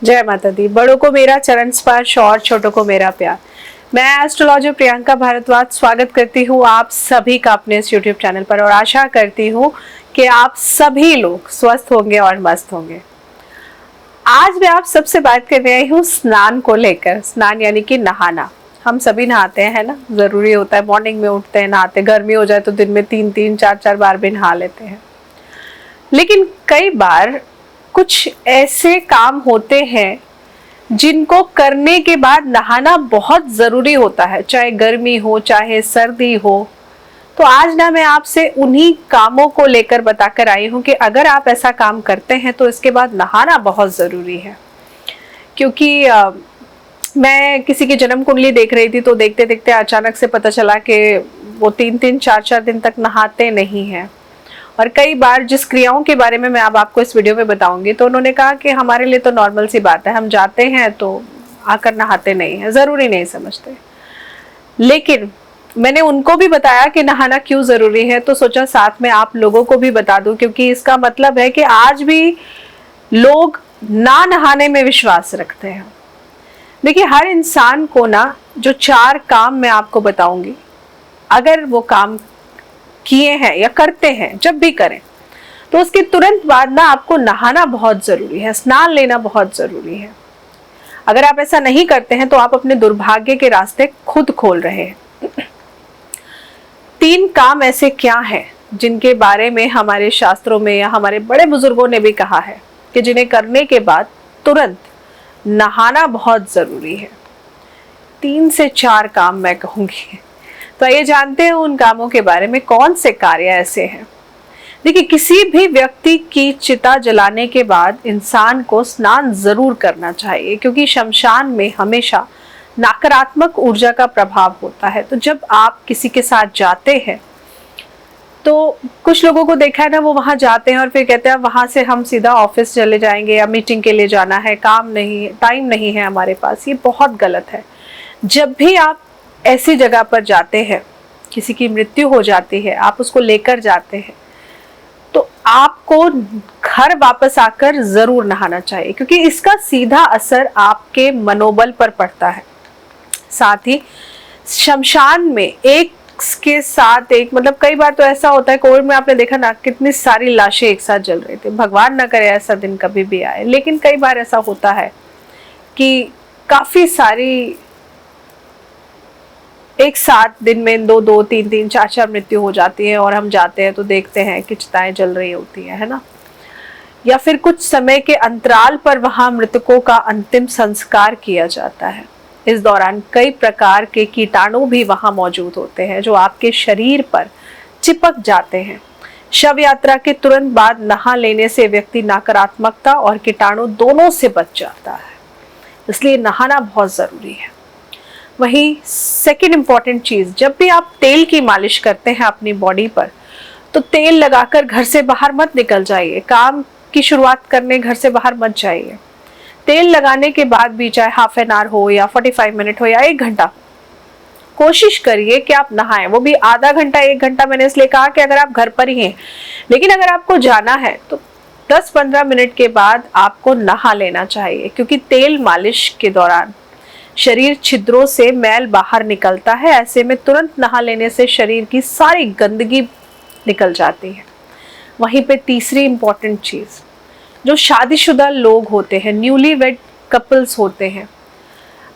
जय माता दी। बड़ों को मेरा चरण स्पर्श और छोटों को मेरा प्यार। मैं एस्ट्रोलॉजर प्रियंका भारद्वाज स्वागत करती हूँ आप सभी का अपने इस यूट्यूब चैनल पर और आशा करती हूँ कि आप सभी लोग स्वस्थ होंगे और मस्त होंगे। आज मैं आप सबसे बात करने आई हूँ स्नान को लेकर। स्नान यानी कि नहाना। हम सभी नहाते हैं ना, जरूरी होता है। मॉर्निंग में उठते हैं नहाते, गर्मी हो जाए तो दिन में 3-3 4-4 बार भी नहा लेते हैं। लेकिन कई बार कुछ ऐसे काम होते हैं जिनको करने के बाद नहाना बहुत जरूरी होता है, चाहे गर्मी हो चाहे सर्दी हो। तो आज ना मैं आपसे उन्हीं कामों को लेकर बताकर आई हूँ कि अगर आप ऐसा काम करते हैं तो इसके बाद नहाना बहुत जरूरी है। क्योंकि मैं किसी की जन्म कुंडली देख रही थी तो देखते देखते अचानक से पता चला कि वो 3-3 4-4 दिन तक नहाते नहीं हैं। और कई बार जिस क्रियाओं के बारे में मैं अब आपको इस वीडियो में बताऊंगी तो उन्होंने कहा कि हमारे लिए तो नॉर्मल सी बात है, हम जाते हैं तो आकर नहाते नहीं हैं, जरूरी नहीं समझते। लेकिन मैंने उनको भी बताया कि नहाना क्यों जरूरी है, तो सोचा साथ में आप लोगों को भी बता दूं, क्योंकि इसका मतलब है कि आज भी लोग ना नहाने में विश्वास रखते हैं। देखिए, हर इंसान को ना जो 4 काम मैं आपको बताऊंगी, अगर वो काम किए हैं या करते हैं, जब भी करें तो उसके तुरंत बाद ना आपको नहाना बहुत जरूरी है, स्नान लेना बहुत जरूरी है। अगर आप ऐसा नहीं करते हैं तो आप अपने दुर्भाग्य के रास्ते खुद खोल रहे हैं। 3 काम ऐसे क्या हैं जिनके बारे में हमारे शास्त्रों में या हमारे बड़े बुजुर्गों ने भी कहा है कि जिन्हें करने के बाद तुरंत नहाना बहुत जरूरी है। 3 से 4 काम मैं कहूंगी। तो ये जानते हैं उन कामों के बारे में, कौन से कार्य ऐसे हैं। देखिए, किसी भी व्यक्ति की चिता जलाने के बाद इंसान को स्नान जरूर करना चाहिए, क्योंकि शमशान में हमेशा नकारात्मक ऊर्जा का प्रभाव होता है। तो जब आप किसी के साथ जाते हैं तो कुछ लोगों को देखा है ना, वो वहां जाते हैं और फिर कहते हैं वहां से हम सीधा ऑफिस चले जाएंगे या मीटिंग के लिए जाना है, काम नहीं, टाइम नहीं है हमारे पास। ये बहुत गलत है। जब भी आप ऐसी जगह पर जाते हैं, किसी की मृत्यु हो जाती है, आप उसको लेकर जाते हैं, तो आपको घर वापस आकर जरूर नहाना चाहिए, क्योंकि इसका सीधा असर आपके मनोबल पर पड़ता है। साथ ही शमशान में एक के साथ एक, मतलब कई बार तो ऐसा होता है, कोविड में आपने देखा ना कितनी सारी लाशें एक साथ जल रही थी। भगवान ना करे ऐसा दिन कभी भी आए, लेकिन कई बार ऐसा होता है कि काफी सारी एक साथ दिन में 2-2, 3-3, 4-4 मृत्यु हो जाती है और हम जाते हैं तो देखते हैं कि चिताएं जल रही होती है ना। या फिर कुछ समय के अंतराल पर वहां मृतकों का अंतिम संस्कार किया जाता है। इस दौरान कई प्रकार के कीटाणु भी वहां मौजूद होते हैं जो आपके शरीर पर चिपक जाते हैं। शव यात्रा के तुरंत बाद नहा लेने से व्यक्ति नकारात्मकता और कीटाणु दोनों से बच जाता है, इसलिए नहाना बहुत जरूरी है। वही सेकेंड इंपॉर्टेंट चीज, जब भी आप तेल की मालिश करते हैं अपनी बॉडी पर, तो तेल लगाकर घर से बाहर मत निकल जाइए। काम की शुरुआत करने घर से बाहर मत जाइए। तेल लगाने के बाद भी चाहे हाफ एन आवर हो या 45 मिनट हो या 1 घंटा, कोशिश करिए कि आप नहाएं। वो भी आधा घंटा 1 घंटा मैंने इसलिए कहा कि अगर आप घर पर ही हैं, लेकिन अगर आपको जाना है तो 10-15 मिनट के बाद आपको नहा लेना चाहिए, क्योंकि तेल मालिश के दौरान शरीर छिद्रों से मैल बाहर निकलता है। ऐसे में तुरंत नहा लेने से शरीर की सारी गंदगी निकल जाती है। वहीं पे तीसरी इंपॉर्टेंट चीज, जो शादीशुदा लोग होते हैं, न्यूली वेड कपल्स होते हैं,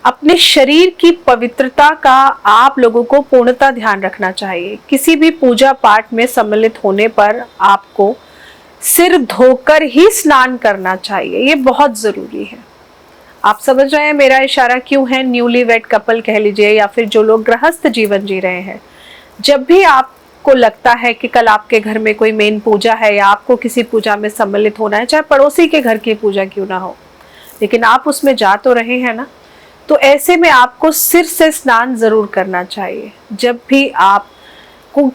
अपने शरीर की पवित्रता का आप लोगों को पूर्णतः ध्यान रखना चाहिए। किसी भी पूजा पाठ में सम्मिलित होने पर आपको सिर धोकर ही स्नान करना चाहिए। ये बहुत जरूरी है। आप समझ रहे हैं मेरा इशारा क्यों है? न्यूली वेड कपल कह लीजिए या फिर जो लोग गृहस्थ जीवन जी रहे हैं, जब भी आपको लगता है कि कल आपके घर में कोई मेन पूजा है या आपको किसी पूजा में सम्मिलित होना है, चाहे पड़ोसी के घर की पूजा क्यों ना हो, लेकिन आप उसमें जा तो रहे हैं ना, तो ऐसे में आपको सिर से स्नान जरूर करना चाहिए। जब भी आप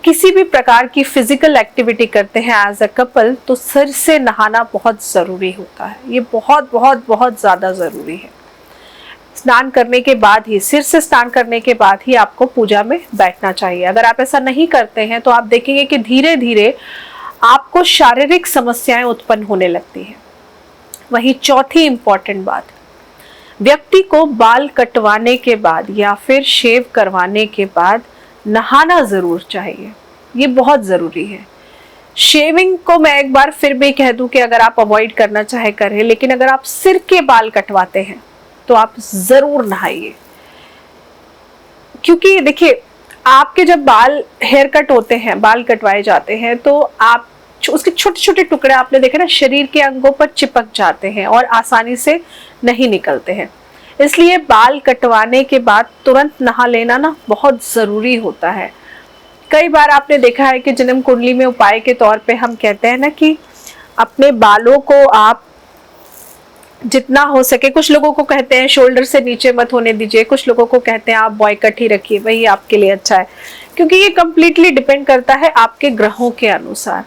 किसी भी प्रकार की फिजिकल एक्टिविटी करते हैं एज अ कपल, तो सिर से नहाना बहुत ज़रूरी होता है। ये बहुत बहुत बहुत ज़्यादा ज़रूरी है। स्नान करने के बाद ही, सिर से स्नान करने के बाद ही आपको पूजा में बैठना चाहिए। अगर आप ऐसा नहीं करते हैं तो आप देखेंगे कि धीरे धीरे आपको शारीरिक समस्याएं उत्पन्न होने लगती हैं। वही चौथी इंपॉर्टेंट बात, व्यक्ति को बाल कटवाने के बाद या फिर शेव करवाने के बाद नहाना जरूर चाहिए, ये बहुत जरूरी है। शेविंग को मैं एक बार फिर भी कह दूं कि अगर आप अवॉइड करना चाहे करें, लेकिन अगर आप सिर के बाल कटवाते हैं तो आप जरूर नहाइए। क्योंकि देखिए, आपके जब बाल हेयर कट होते हैं, बाल कटवाए जाते हैं, तो आप उसके छोटे छोटे टुकड़े आपने देखे ना, शरीर के अंगों पर चिपक जाते हैं और आसानी से नहीं निकलते हैं। इसलिए बाल कटवाने के बाद तुरंत नहा लेना ना बहुत जरूरी होता है। कई बार आपने देखा है कि जन्म कुंडली में उपाय के तौर पे हम कहते हैं ना कि अपने बालों को आप जितना हो सके, कुछ लोगों को कहते हैं शोल्डर से नीचे मत होने दीजिए, कुछ लोगों को कहते हैं आप बॉय कट ही रखिए, वही आपके लिए अच्छा है। क्योंकि ये कंप्लीटली डिपेंड करता है आपके ग्रहों के अनुसार।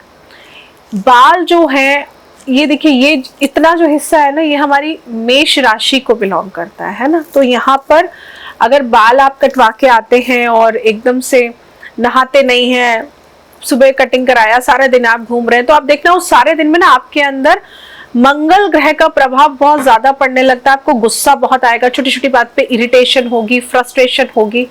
बाल जो है, ये देखिए, ये इतना जो हिस्सा है ना, ये हमारी मेष राशि को बिलोंग करता है ना। तो यहाँ पर अगर बाल आप कटवा के आते हैं और एकदम से नहाते नहीं हैं, सुबह कटिंग कराया, सारा दिन आप घूम रहे हैं, तो आप देखना उस सारे दिन में ना आपके अंदर मंगल ग्रह का प्रभाव बहुत ज्यादा पड़ने लगता है। आपको गुस्सा बहुत आएगा, छोटी छोटी बात पे इरिटेशन होगी, फ्रस्ट्रेशन होगी।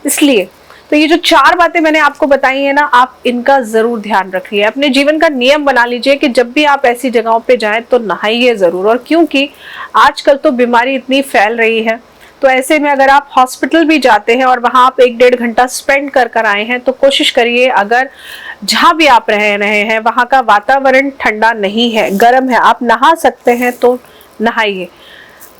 इसलिए तो ये जो 4 बातें मैंने आपको बताई है ना, आप इनका जरूर ध्यान रखिए, अपने जीवन का नियम बना लीजिए कि जब भी आप ऐसी जगहों पे जाएं तो नहाइए जरूर। और क्योंकि आजकल तो बीमारी इतनी फैल रही है, तो ऐसे में अगर आप हॉस्पिटल भी जाते हैं और वहां आप 1-1.5 घंटा स्पेंड कर आए हैं, तो कोशिश करिए अगर जहां भी आप रह रहे हैं वहां का वातावरण ठंडा नहीं है, गर्म है, आप नहा सकते हैं तो नहाइए।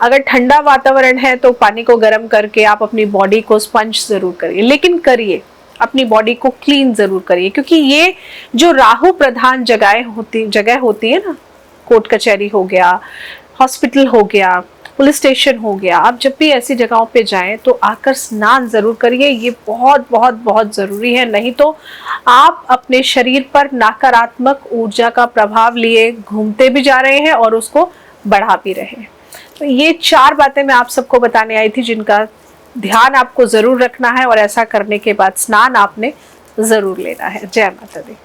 अगर ठंडा वातावरण है तो पानी को गर्म करके आप अपनी बॉडी को स्पंज जरूर करिए, लेकिन करिए, अपनी बॉडी को क्लीन जरूर करिए। क्योंकि ये जो राहु प्रधान जगह होती है ना, कोर्ट कचहरी हो गया, हॉस्पिटल हो गया, पुलिस स्टेशन हो गया, आप जब भी ऐसी जगहों पे जाएं तो आकर स्नान जरूर करिए। ये बहुत बहुत बहुत जरूरी है, नहीं तो आप अपने शरीर पर नकारात्मक ऊर्जा का प्रभाव लिए घूमते भी जा रहे हैं और उसको बढ़ा भी रहे हैं। तो ये 4 बातें मैं आप सबको बताने आई थी, जिनका ध्यान आपको जरूर रखना है और ऐसा करने के बाद स्नान आपने जरूर लेना है। जय माता दी।